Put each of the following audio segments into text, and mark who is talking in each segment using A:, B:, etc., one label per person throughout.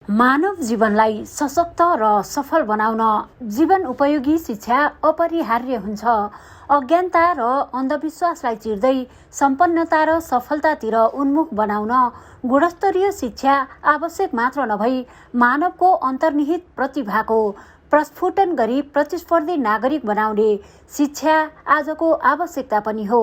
A: मानव जीवनलाई सशक्त र सफल बनाउन जीवन उपयोगी शिक्षा अपरिहार्य हुन्छ। अज्ञानता र अन्धविश्वासलाई चिर्दै सम्पन्नता र सफलतातिर उन्मुख बनाउन गुणस्तरीय शिक्षा आवश्यक मात्र नभई मानवको अन्तर्निहित प्रतिभाको प्रस्फुटन गरी प्रतिस्पर्धी नागरिक बनाउने शिक्षा आजको आवश्यकता पनि हो।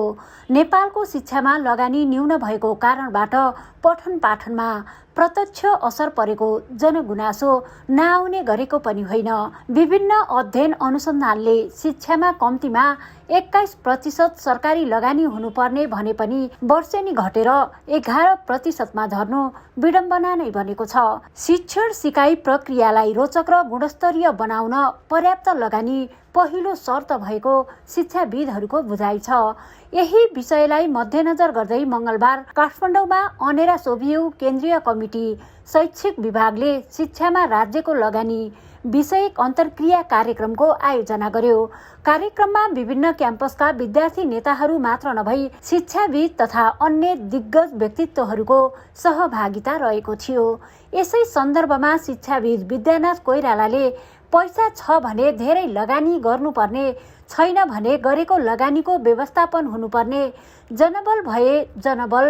A: नेपालको शिक्षामा लगानी न्यून भएको कारणबाट पठन पाठनमा प्रत्यक्ष असर परेको जनगुनासो नआउने गरेको पनि होइन। विभिन्न अध्ययन अनुसन्धानले शिक्षामा कम्तीमा 21% सरकारी लगानी हुनुपर्ने भने पनि वर्षेनी घटेर 11% झर्नु विडम्बना नै बनेको छ। शिक्षण सिकाइ प्रक्रियालाई रोचक र गुणस्तरीय बनाउन पर्याप्त लगानी पहिलो शर्त भएको शिक्षाविदहरूको बुझाइ छ। यही विषयलाई मध्यनजर गर्दै मंगलबार काठमाडौँमा अनेरा सोभियु केन्द्रीय कमिटी शैक्षिक विभागले शिक्षामा राज्यको लगानी विषयक अन्तर्क्रिया कार्यक्रमको आयोजना गर्यो। कार्यक्रममा विभिन्न क्याम्पसका विद्यार्थी नेताहरू मात्र नभई शिक्षाविद तथा अन्य दिग्गज व्यक्तित्वहरूको सहभागिता रहेको थियो। यसै सन्दर्भमा शिक्षाविद विद्यानाथ कोइरालाले पैसा छ भने धेरै लगानी गर्नुपर्ने, छैन भने गरेको लगानीको व्यवस्थापन हुनुपर्ने, जनबल भए जनबल,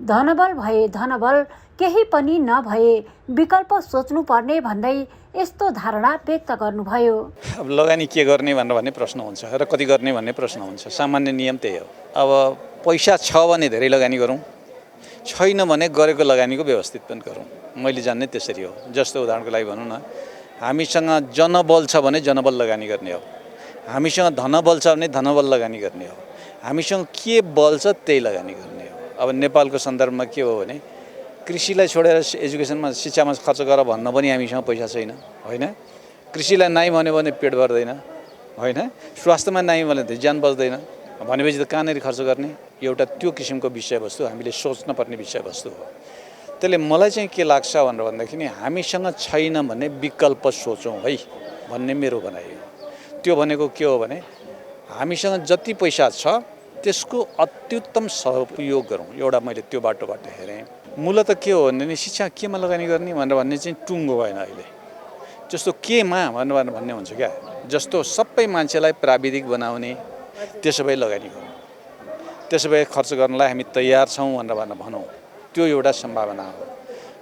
A: धनबल भए धनबल, केही पनि नभए विकल्प सोच्नुपर्ने भन्दै यस्तो धारणा व्यक्त गर्नुभयो।
B: अब लगानी के गर्ने भनेर भन्ने प्रश्न हुन्छ र कति गर्ने भन्ने प्रश्न हुन्छ। सामान्य नियम त्यही हो। अब पैसा छ भने धेरै लगानी गरौँ, छैन भने गरेको लगानीको व्यवस्थित पनि गरौँ। मैले जान्ने त्यसरी हो। जस्तो उदाहरणको लागि भनौँ न, हामीसँग जनबल छ भने जनबल लगानी गर्ने हो, हामीसँग धनबल छ भने धनबल लगानी गर्ने हो, हामीसँग के बल छ त्यही लगानी गर्ने हो। अब नेपालको सन्दर्भमा के हो भने कृषिलाई छोडेर एजुकेसनमा शिक्षामा खर्च गर भन्न पनि हामीसँग पैसा छैन, होइन? कृषिलाई नाइ भन्यो भने पेट भर्दैन, होइन? स्वास्थ्यमा नाइ भने ज्यान बच्दैन भनेपछि त कहाँनिर खर्च गर्ने? एउटा त्यो किसिमको विषयवस्तु हामीले सोच्न पर्ने विषयवस्तु हो। त्यसले मलाई चाहिँ के लाग्छ भनेर भन्दाखेरि हामीसँग छैन भने विकल्प सोचौँ है भन्ने मेरो भनाइ हो। त्यो भनेको के हो भने हामीसँग जति पैसा छ त्यसको अत्युत्तम सदुपयोग गरौँ। एउटा मैले त्यो बाटोबाट हेरेँ। मूलत के हो भने शिक्षा केमा लगानी गर्ने भनेर भन्ने चाहिँ टुङ्गो भएन अहिले। जस्तो केमा भनेर भन्ने हुन्छ क्या, जस्तो सबै मान्छेलाई प्राविधिक बनाउने, त्यसो भए लगानी गरौँ, त्यसो भए खर्च गर्नलाई हामी तयार छौँ भनेर भनौँ। त्यो एउटा सम्भावना हो।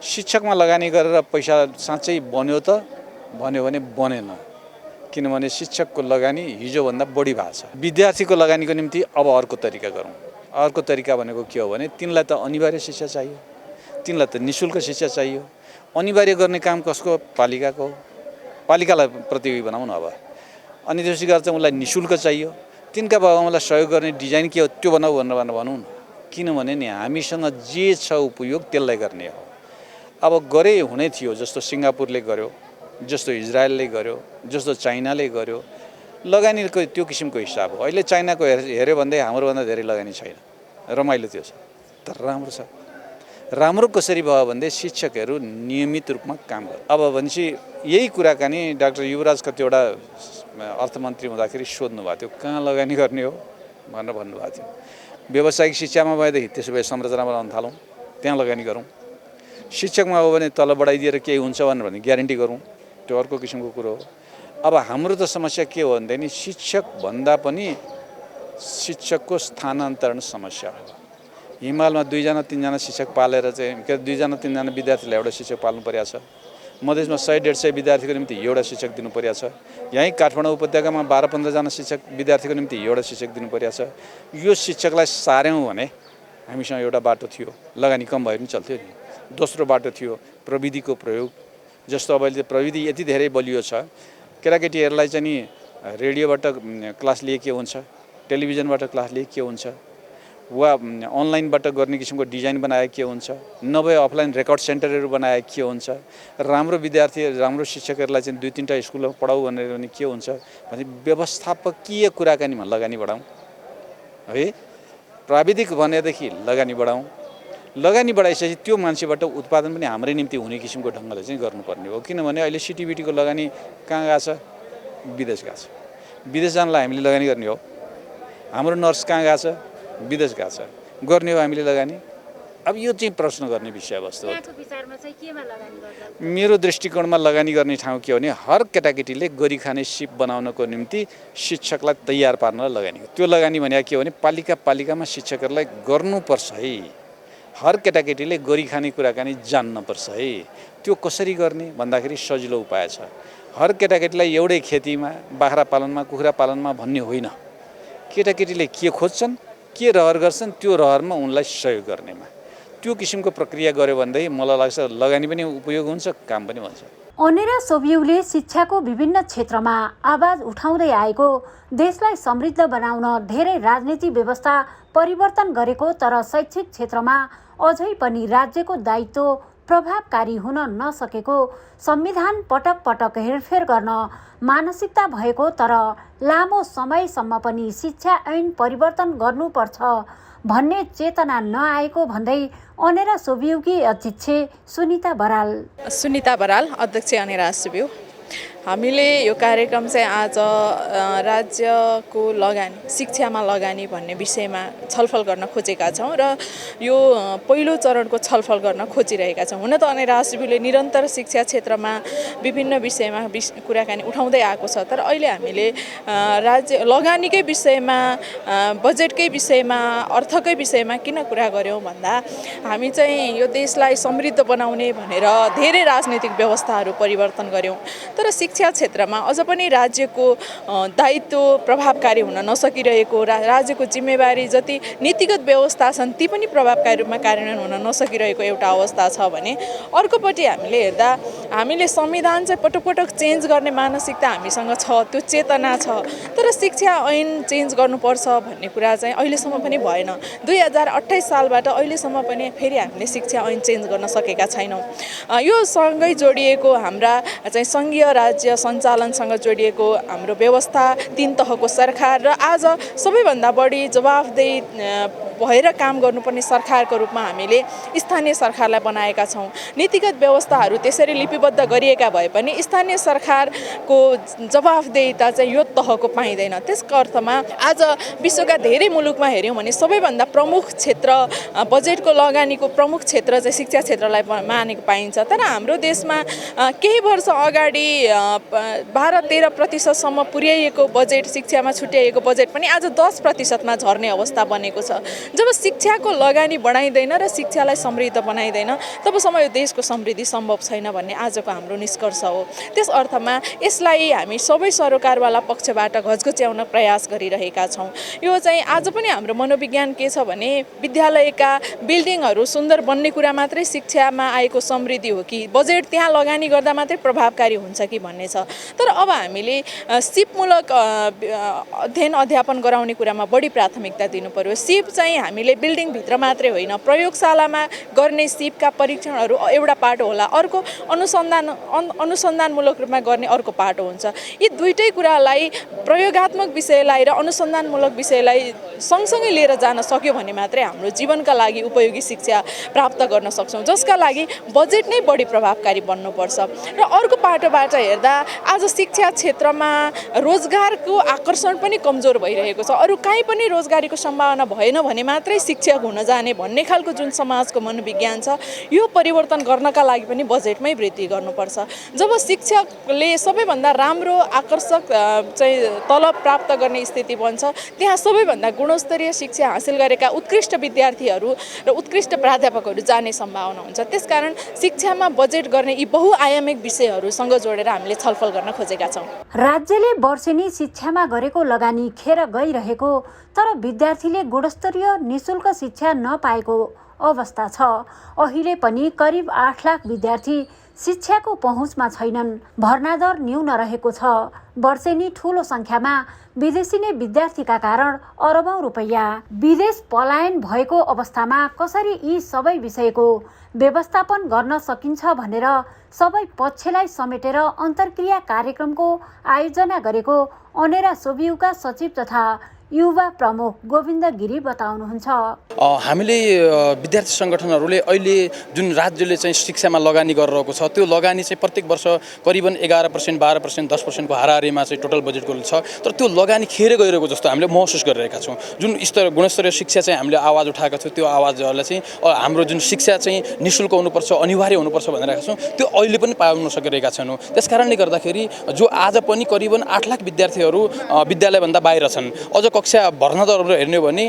B: शिक्षकमा लगानी गरेर पैसा साँच्चै बन्यो त भन्यो भने बनेन, किनभने शिक्षकको लगानी हिजोभन्दा बढी भएको छ। विद्यार्थीको लगानीको निम्ति अब अर्को तरिका गरौँ। अर्को तरिका भनेको के हो भने तिनलाई त अनिवार्य शिक्षा चाहियो, तिनलाई त निःशुल्क शिक्षा चाहियो। अनिवार्य गर्ने काम कसको? पालिकाको हो। पालिकालाई प्रतियोगी बनाउँ न अब। अनि त्यसै गरेर चाहिँ उनलाई निःशुल्क चाहियो। तिनका बाबुआमालाई सहयोग गर्ने डिजाइन के हो त्यो बनाऊ भनेर भनौँ न। किनभने नि हामीसँग जे छ उपयोग त्यसलाई गर्ने हो। अब गरे हुने थियो, जस्तो सिङ्गापुरले गर्यो, जस्तो इजरायलले गर्यो, जस्तो चाइनाले गर्यो। लगानीको त्यो किसिमको हिसाब हो। अहिले चाइनाको हेऱ्यो भन्दै हाम्रोभन्दा धेरै लगानी छैन। रमाइलो त्यो छ, तर राम्रो छ। राम्रो कसरी भयो भन्दै शिक्षकहरू नियमित रूपमा काम गर्छ। अब भनेपछि यही कुराकानी डाक्टर युवराज कतिवटा अर्थमन्त्री हुँदाखेरि सोध्नु भएको थियो, कहाँ लगानी गर्ने हो भनेर भन्नुभएको थियो। व्यावसायिक शिक्षामा भएदेखि त्यसो भए संरचना बनाउन थालौँ, त्यहाँ लगानी गरौँ। शिक्षकमा हो भने तल बढाइदिएर केही हुन्छ भनेर भने ग्यारेन्टी गरौँ, त्यो अर्को किसिमको कुरो हो। अब हाम्रो त समस्या के हो भन्दाखेरि शिक्षक भन्दा पनि शिक्षकको स्थानान्तरण समस्या हो। हिमालमा 2-3जना शिक्षक पालेर चाहिँ 2-3जना विद्यार्थीलाई एउटा शिक्षक पाल्नु परेको छ। मधेसमा 100-150 विद्यार्थीको निम्ति एउटा शिक्षक दिनु परेको छ। यहीँ काठमाडौँ उपत्यकामा 12-15जना शिक्षक विद्यार्थीको निम्ति एउटा शिक्षक दिनु परेको छ। यो शिक्षकलाई सार्यौँ भने हामीसँग एउटा बाटो थियो, लगानी कम भयो पनि चल्थ्यो नि। दोस्रो बाटो थियो प्रविधिको प्रयोग। जस्तो अब अहिले प्रविधि यति धेरै बलियो छ, केटाकेटीहरूलाई चाहिँ नि रेडियोबाट क्लास लिए के हुन्छ, टेलिभिजनबाट क्लास लिए के हुन्छ, वा अनलाइनबाट गर्ने किसिमको डिजाइन बनाए के हुन्छ, नभए अफलाइन रेकर्ड सेन्टरहरू बनाए के हुन्छ। राम्रो विद्यार्थी, राम्रो शिक्षकहरूलाई चाहिँ 2-3टा स्कुलमा पढाऊ भनेर भने के हुन्छ भने व्यवस्थापकीय कुराकानीमा लगानी बढाउँ है। प्राविधिक भनेदेखि लगानी बढाउँ। लगानी बढाइसकेपछि त्यो मान्छेबाट उत्पादन पनि हाम्रै निम्ति हुने किसिमको ढङ्गले चाहिँ गर्नुपर्ने हो। किनभने अहिले सिटिबिटीको लगानी कहाँ गएको छ? विदेश गएको छ। विदेश जानलाई हामीले लगानी गर्ने हो। हाम्रो नर्स कहाँ गएको छ? विदेश गएको छ। गर्ने हो हामीले लगानी। अब यो चाहिँ प्रश्न गर्ने विषयवस्तु हो।
A: यहाँको विचारमा चाहिँ केमा लगानी गर्दा?
B: मेरो दृष्टिकोणमा लगानी गर्ने ठाउँ के हो भने हर केटाकेटीले गरी खाने सिप बनाउनको निम्ति शिक्षकलाई तयार पार्न लगानी। त्यो लगानी भनेको के हो भने पालिकामा शिक्षकहरूलाई गर्नुपर्छ है। हर केटाकेटीले गरी खाने कुराकानी जान्नुपर्छ है। त्यो कसरी गर्ने भन्दाखेरि सजिलो उपाय छ। हर केटाकेटीलाई एउटै खेतीमा, बाख्रा पालनमा, कुखुरा पालनमा भन्ने होइन। केटाकेटीले के खोज्छन्, के रहर गर्छन्, त्यो रहरमा उनलाई सहयोग गर्नेमा त्यो किसिमको प्रक्रिया गर्यो भनेदेखि मलाई लाग्छ लगानी पनि उपयोग हुन्छ, काम पनि हुन्छ।
A: अनेरा सोभियुले शिक्षाको विभिन्न क्षेत्रमा आवाज उठाउँदै आएको, देशलाई समृद्ध बनाउन धेरै राजनीतिक व्यवस्था परिवर्तन गरेको, तर शैक्षिक क्षेत्रमा अझै पनि राज्यको दायित्व प्रभावकारी हुन नसकेको, संविधान पटक पटक हेरफेर गर्न मानसिकता भएको, तर लामो समयसम्म पनि शिक्षा ऐन परिवर्तन गर्नुपर्छ भन्ने चेतना नआएको भन्दै अनेरा सोभियुकी अध्यक्ष सुनिता बराल
C: अध्यक्ष अनेरा सोभियु, हामीले यो कार्यक्रम चाहिँ आज राज्यको लगानी, शिक्षामा लगानी भन्ने विषयमा छलफल गर्न खोजेका छौँ र यो पहिलो चरणको छलफल गर्न खोजिरहेका छौँ। हुन त अनेरा सोभियुले निरन्तर शिक्षा क्षेत्रमा विभिन्न विषयमा कुराकानी उठाउँदै आएको छ, तर अहिले हामीले राज्य लगानीकै विषयमा, बजेटकै विषयमा, अर्थकै विषयमा किन कुरा गऱ्यौँ भन्दा हामी चाहिँ यो देशलाई समृद्ध बनाउने भनेर धेरै राजनीतिक व्यवस्थाहरू परिवर्तन गऱ्यौँ, तर शिक्षा क्षेत्रमा अझ पनि राज्यको दायित्व प्रभावकारी हुन नसकिरहेको, राज्यको जिम्मेवारी जति नीतिगत व्यवस्था छन् ती पनि प्रभावकारी रूपमा कार्यान्वयन हुन नसकिरहेको एउटा अवस्था छ भने अर्कोपट्टि हामीले हेर्दा हामीले संविधान चाहिँ पटक पटक चेन्ज गर्ने मानसिकता हामीसँग छ, त्यो चेतना छ, तर शिक्षा ऐन चेन्ज गर्नुपर्छ भन्ने कुरा चाहिँ अहिलेसम्म पनि भएन। 2028 सालबाट अहिलेसम्म पनि फेरि हामीले शिक्षा ऐन चेन्ज गर्न सकेका छैनौँ। यो सँगै जोडिएको हाम्रा चाहिँ सङ्घीय राज्य सञ्चालनसँग जोडिएको हाम्रो व्यवस्था, तीन तहको सरकार र आज सबैभन्दा बढी जवाफदेही भएर काम गर्नुपर्ने सरकारको रूपमा हामीले स्थानीय सरकारलाई बनाएका छौँ। नीतिगत व्यवस्थाहरू त्यसरी लिपिबद्ध गरिएका भए पनि स्थानीय सरकारको जवाफदेहिता चाहिँ यो तहको पाइँदैन। त्यसको अर्थमा आज विश्वका धेरै मुलुकमा हेऱ्यौँ भने सबैभन्दा प्रमुख क्षेत्र, बजेटको लगानीको प्रमुख क्षेत्र चाहिँ शिक्षा क्षेत्रलाई मानेको पाइन्छ, तर हाम्रो देशमा केही वर्ष अगाडि 12-13% पुर्याइएको बजेट, शिक्षामा छुट्याइएको बजेट पनि आज 10%मा झर्ने अवस्था बनेको छ। जब शिक्षाको लगानी बढाइँदैन र शिक्षालाई समृद्ध बनाइँदैन तबसम्म यो देशको समृद्धि सम्भव छैन भन्ने आजको हाम्रो निष्कर्ष हो। त्यस अर्थमा यसलाई हामी सबै सरोकारवाला पक्षबाट घचघच्याउन प्रयास गरिरहेका छौँ। यो चाहिँ आज पनि हाम्रो मनोविज्ञान के छ भने विद्यालयका बिल्डिङहरू सुन्दर बन्ने कुरा मात्रै शिक्षामा आएको समृद्धि हो कि बजेट त्यहाँ लगानी गर्दा मात्रै प्रभावकारी हुन्छ कि भन्ने छ। तर अब हामीले सिपमूलक अध्ययन अध्यापन गराउने कुरामा बढी प्राथमिकता दिनु पर्यो। सिप चाहिँ हामीले बिल्डिङभित्र मात्रै होइन, प्रयोगशालामा गर्ने सिपका परीक्षणहरू एउटा पाटो होला, अर्को अनुसन्धानमूलक रूपमा गर्ने अर्को पाटो हुन्छ। यी दुईटै कुरालाई, प्रयोगात्मक विषयलाई र अनुसन्धानमूलक विषयलाई सँगसँगै लिएर जान सक्यो भने मात्रै हाम्रो जीवनका लागि उपयोगी शिक्षा प्राप्त गर्न सक्छौँ, जसका लागि बजेट नै बढी प्रभावकारी बन्नुपर्छ। र अर्को पाटोबाट हेर्दा आज शिक्षा क्षेत्रमा रोजगारको आकर्षण पनि कमजोर भइरहेको छ। अरू कहीँ पनि रोजगारीको सम्भावना भएन भने मात्रै शिक्षक हुन जाने भन्ने खालको जुन समाजको मनोविज्ञान छ, यो परिवर्तन गर्नका लागि पनि बजेटमै वृद्धि गर्नुपर्छ। जब शिक्षकले सबैभन्दा राम्रो आकर्षक चाहिँ तलब प्राप्त गर्ने स्थिति बन्छ, त्यहाँ सबैभन्दा गुणस्तरीय शिक्षा हासिल गरेका उत्कृष्ट विद्यार्थीहरू र उत्कृष्ट प्राध्यापकहरू जाने सम्भावना हुन्छ। त्यसकारण शिक्षामा बजेट गर्ने यी बहुआयामिक विषयहरूसँग जोडेर हामीले छलफल गर्न खोजेका छौँ।
A: राज्यले वर्षेनी शिक्षामा गरेको लगानी खेर गइरहेको, तर विद्यार्थीले गुणस्तरीय निशुल्क शिक्षा नपाएको अवस्था छ। अहिले पनि करिब 8 लाख विद्यार्थी शिक्षाको पहुँचमा छैनन्। भर्ना दर न्यून रहेको छ। वर्षेनी ठूलो संख्यामा विदेशी नै विद्यार्थीका कारण अरबौं रुपैयाँ विदेश पलायन भएको अवस्थामा कसरी यी सबै विषयको व्यवस्थापन गर्न सकिन्छ भनेर सबै पक्षलाई समेटेर अन्तर्क्रिया कार्यक्रमको आयोजना गरेको अनेरा सोभियुका सचिव तथा युवा प्रमुख गोविन्द गिरी बताउनुहुन्छ।
D: हामीले विद्यार्थी सङ्गठनहरूले अहिले जुन राज्यले चाहिँ शिक्षामा लगानी गरिरहेको छ त्यो लगानी चाहिँ प्रत्येक वर्ष करिबन 11%, 12%, 10%को हाराहारीमा चाहिँ टोटल बजेटको छ। तर त्यो लगानी खेर गइरहेको जस्तो हामीले महसुस गरिरहेका छौँ। जुन गुणस्तरीय शिक्षा चाहिँ हामीले आवाज उठाएका छौँ त्यो आवाजहरूलाई चाहिँ हाम्रो जुन शिक्षा चाहिँ निःशुल्क हुनुपर्छ, अनिवार्य हुनुपर्छ भनिरहेका छौँ त्यो अहिले पनि पाउन सकिरहेका छैनौँ। त्यस कारणले गर्दाखेरि जो आज पनि करिबन 8 लाख विद्यार्थीहरू विद्यालयभन्दा बाहिर छन्। अझ कक्षा भर्ना दरहरू हेर्ने हो भने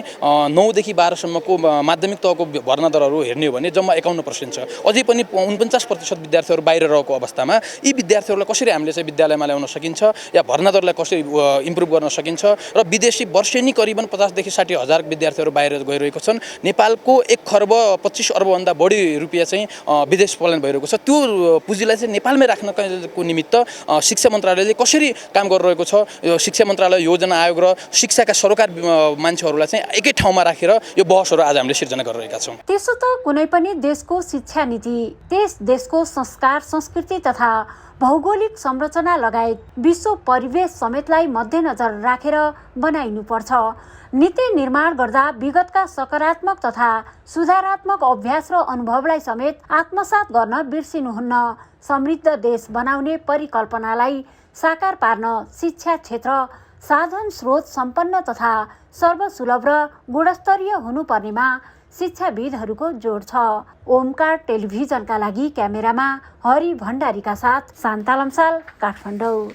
D: 9 देखि 12 सम्मको माध्यमिक तहको भर्ना दरहरू हेर्ने हो भने जम्मा 51% छ। अझै पनि 49% विद्यार्थीहरू बाहिर रहेको अवस्थामा यी विद्यार्थीहरूलाई कसरी हामीले चाहिँ विद्यालयमा ल्याउन सकिन्छ या भर्ना दरलाई कसरी इम्प्रुभ गर्न सकिन्छ र विदेशी वर्षेनी करिबन 50 देखि 60 हजार विद्यार्थीहरू बाहिर गइरहेको छन्। नेपालको 1 खर्ब 25 अर्बभन्दा बढी रुपियाँ चाहिँ विदेश पलायन भइरहेको छ। त्यो पुँजीलाई चाहिँ नेपालमै राख्नको निमित्त शिक्षा मन्त्रालयले कसरी काम गरिरहेको छ। यो शिक्षा मन्त्रालय, योजना आयोग र शिक्षाका सरकार मान्छेहरूलाई चाहिँ एकै ठाउँमा राखेर यो बहसहरू आज हामीले सिर्जना गरिरहेका छौँ।
A: त्यसो त कुनै पनि देशको शिक्षा नीति त्यस देशको संस्कार, संस्कृति तथा भौगोलिक संरचना लगायत विश्व परिवेश समेतलाई मध्यनजर राखेर बनाइनुपर्छ। नीति निर्माण गर्दा विगतका सकारात्मक तथा सुधारात्मक अभ्यास र अनुभवलाई समेत आत्मसात गर्न बिर्सिनुहुन्न। समृद्ध देश बनाउने परिकल्पनालाई साकार पार्न शिक्षा क्षेत्र साधन स्रोत सम्पन्न तथा सर्वसुलभ र गुणस्तरीय हुनुपर्नेमा शिक्षाविदहरूको जोड छ। ओमकार टेलिभिजनका लागि क्यामेरामा हरि भण्डारीका साथ शान्ता लम्साल, काठमाडौँ।